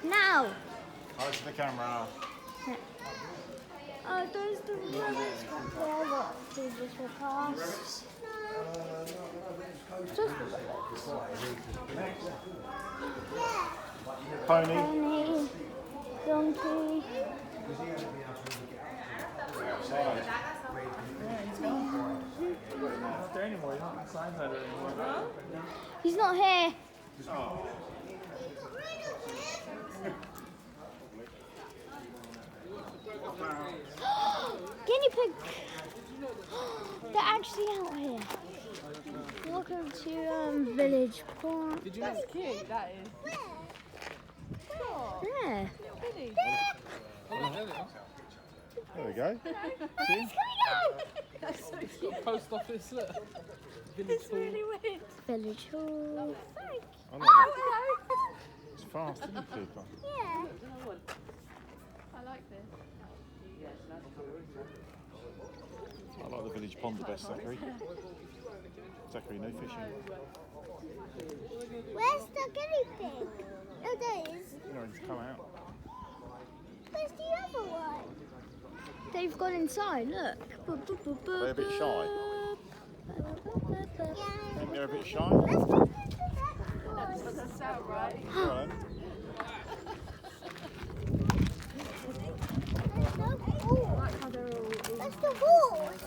Now. Close to the camera. Oh, those the rabbits back there that we just walk past. Just Pony. pony, donkey. Not there anymore. He's not inside there anymore. He's not here. Guinea pig. They're actually out here. Welcome to Village Park. Did you know? That's cute, that is. Oh, Yeah. really? There we go. See? That's so Got cute. a post office, look. Village It's really weird. Village Hall. I like Oh, it. hello. It's fast, isn't it, Cooper? Yeah. I like this. I like the village pond the best, Zachary. Zachary, no fishing. Where's the guinea pig? Oh, there is. No, it's come out. Where's the other one? They've gone inside, look. They're a bit shy. Yeah. Think they're a bit shy? Let's go to the That next one. doesn't sound right. Go on then. That's the horse.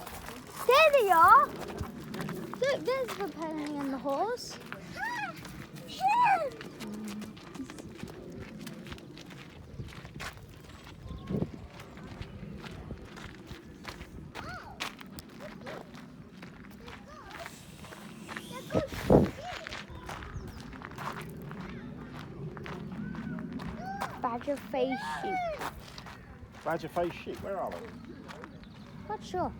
There they are. Look, there's the pony and the horse. Badger face sheep. Badger face sheep, where are they? Not sure.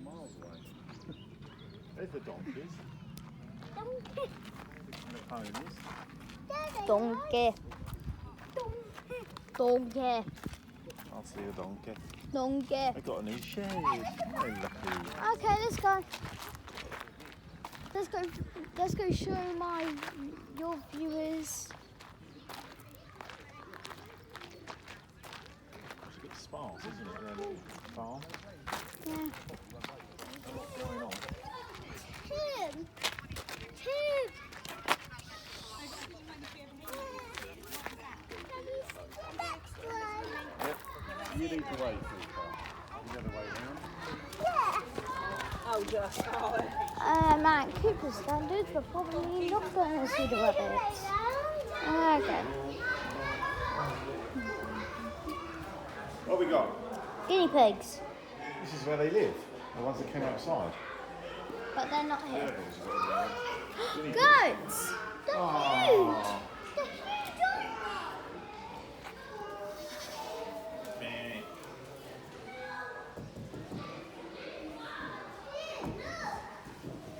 Miles away. There's the donkeys and the ponies. Donkey. Donkey. I'll see a donkey. Donkey. They got a new shed. Oh, lucky. Okay, let's go. Let's go show your viewers. It's a bit sparse, isn't it? Their little farm. Yeah. What's going on? Tim. Yep. You need to wait for the car. You got to wait around. Oh, just. At Cooper standards, we're probably not going to see the rabbits. Okay. What we got? Guinea pigs, This is where they live. The ones that came outside. but they're not here. Guinea pigs. Goats! They're huge! Oh. They're huge, aren't Meh. they?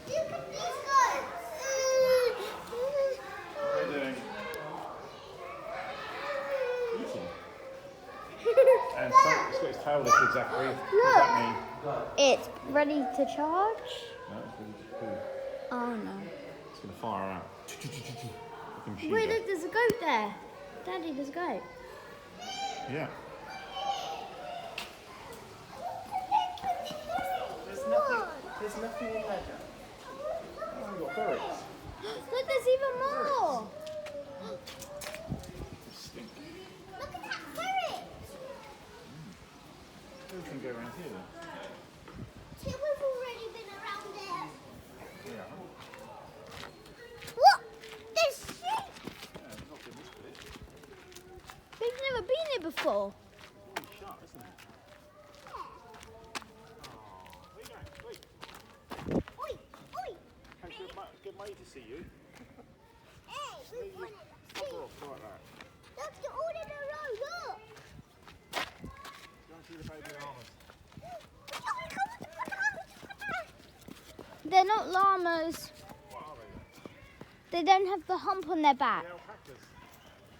Look at these goats! What are they doing? Eating. And it's got its tail lifted, Zachary. What does that It's ready to charge? mean? No, it's ready to poo. Oh no. It's going to fire out. Like a machine Wait, gun. look, there's a goat there. Daddy, there's a goat. Yeah. There's nothing in there, Jack. Oh, we've got ferrets. Look, there's even more. They stink. Look at that ferret. We can go around here then. Tim, we've already been around there. Yeah. What? There's sheep. Yeah, it's not been this bit. We've never been here before. It's shut, isn't it? Oh, where you going? Wait. Oi, oi. Hey, get mate to see you. Hey, we want to see. Cover off like that. Look, they're all in a row, look. You want to see the baby llamas? They're not llamas. What are they? They don't have the hump on their back. The alpacas.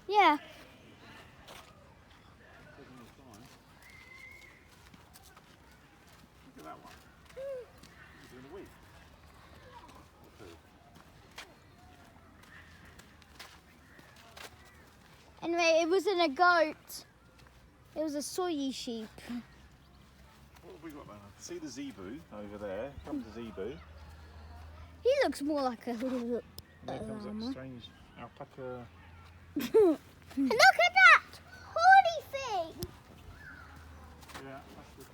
Yeah. Look at that one. He's doing a week. it wasn't a goat. It was a soy sheep. What have we got, man? See the zebu over there? Comes the zebu. He looks more like a little. And there comes that llama. strange alpaca. Look at that horny thing. Yeah, that's the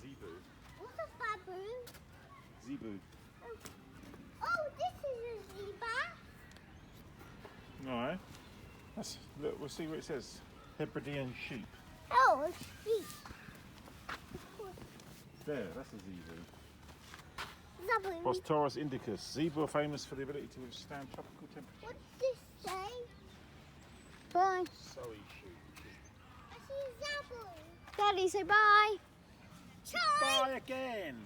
zebu. What's a baboon? Zebu. Oh, this is a zebra. Alright. Look, we'll see what it says. Hebridean sheep. Oh, a sheep. There, that's a zebu. Baboon. Bostaurus indicus. Zebu are famous for the ability to withstand tropical temperatures. What's this say? Bye. Soy sheep. I see a baboon. Daddy, say bye. Bye again.